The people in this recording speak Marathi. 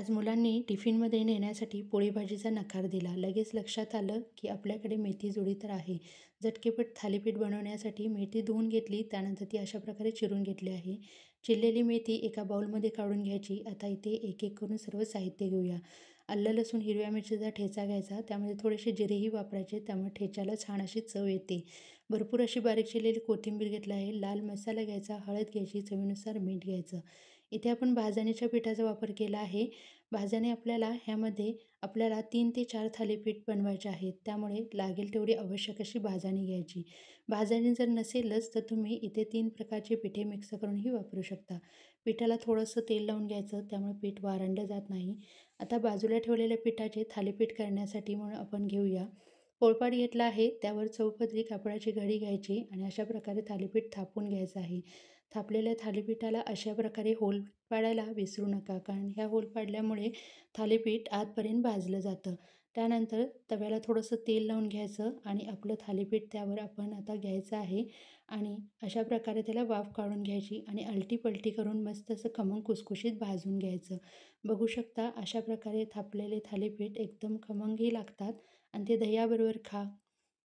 आज मुलांनी टिफिनमध्ये नेण्यासाठी पोळी भाजीचा नकार दिला. लगेच लक्षात आलं की आपल्याकडे मेथी जुडी तर आहे. झटकेपट थालीपीठ बनवण्यासाठी मेथी धुवून घेतली. त्यानंतर ती अशा प्रकारे चिरून घेतली आहे. चिरलेली मेथी एका बाउलमध्ये काढून घ्यायची. आता इथे एक एक करून सर्व साहित्य घेऊया. आलं, लसूण, हिरव्या मिरचीचा ठेचा घ्यायचा. त्यामध्ये थोडेसे जिरेही वापरायचे. त्यामुळे ठेच्याला छान अशी चव येते. भरपूर अशी बारीक चिरलेली कोथिंबीर घेतली आहे. लाल मसाला घ्यायचा, हळद घ्यायची, चवीनुसार मीठ घ्यायचं. इथे आपण भाजणीच्या पिठाचा वापर केला आहे. भाज्याने आपल्याला 3 ते 4 थालीपीठ बनवायचे आहेत. त्यामुळे लागेल तेवढी आवश्यक अशी भाजणी घ्यायची. भाजणी जर नसेलच तर तुम्ही इथे 3 प्रकारचे पिठे मिक्स करूनही वापरू शकता. पिठाला थोडंसं तेल लावून घ्यायचं, त्यामुळे पीठ वारंडं जात नाही. आता बाजूला ठेवलेल्या पिठाचे थालीपीठ करण्यासाठी म्हणून आपण घेऊया. पोळपाट घेतला आहे, त्यावर चौपदरी कापडाची घडी घ्यायची आणि अशा प्रकारे थालीपीठ थापून घ्यायचं आहे. थापलेल्या थालीपीठाला अशा प्रकारे होल पाडायला विसरू नका, कारण ह्या होल पाडल्यामुळे थालीपीठ आतपर्यंत भाजलं जातं. त्यानंतर तव्याला थोडंसं तेल लावून घ्यायचं आणि आपलं थालीपीठ त्यावर आपण आता घ्यायचं आहे आणि अशा प्रकारे त्याला वाफ काढून घ्यायची आणि अलटी-पलटी करून मस्त असं खमंग खुसखुशीत भाजून घ्यायचं. बघू शकता अशा प्रकारे थापलेले थालीपीठ एकदम खमंगही लागतात आणि ते दह्याबरोबर खा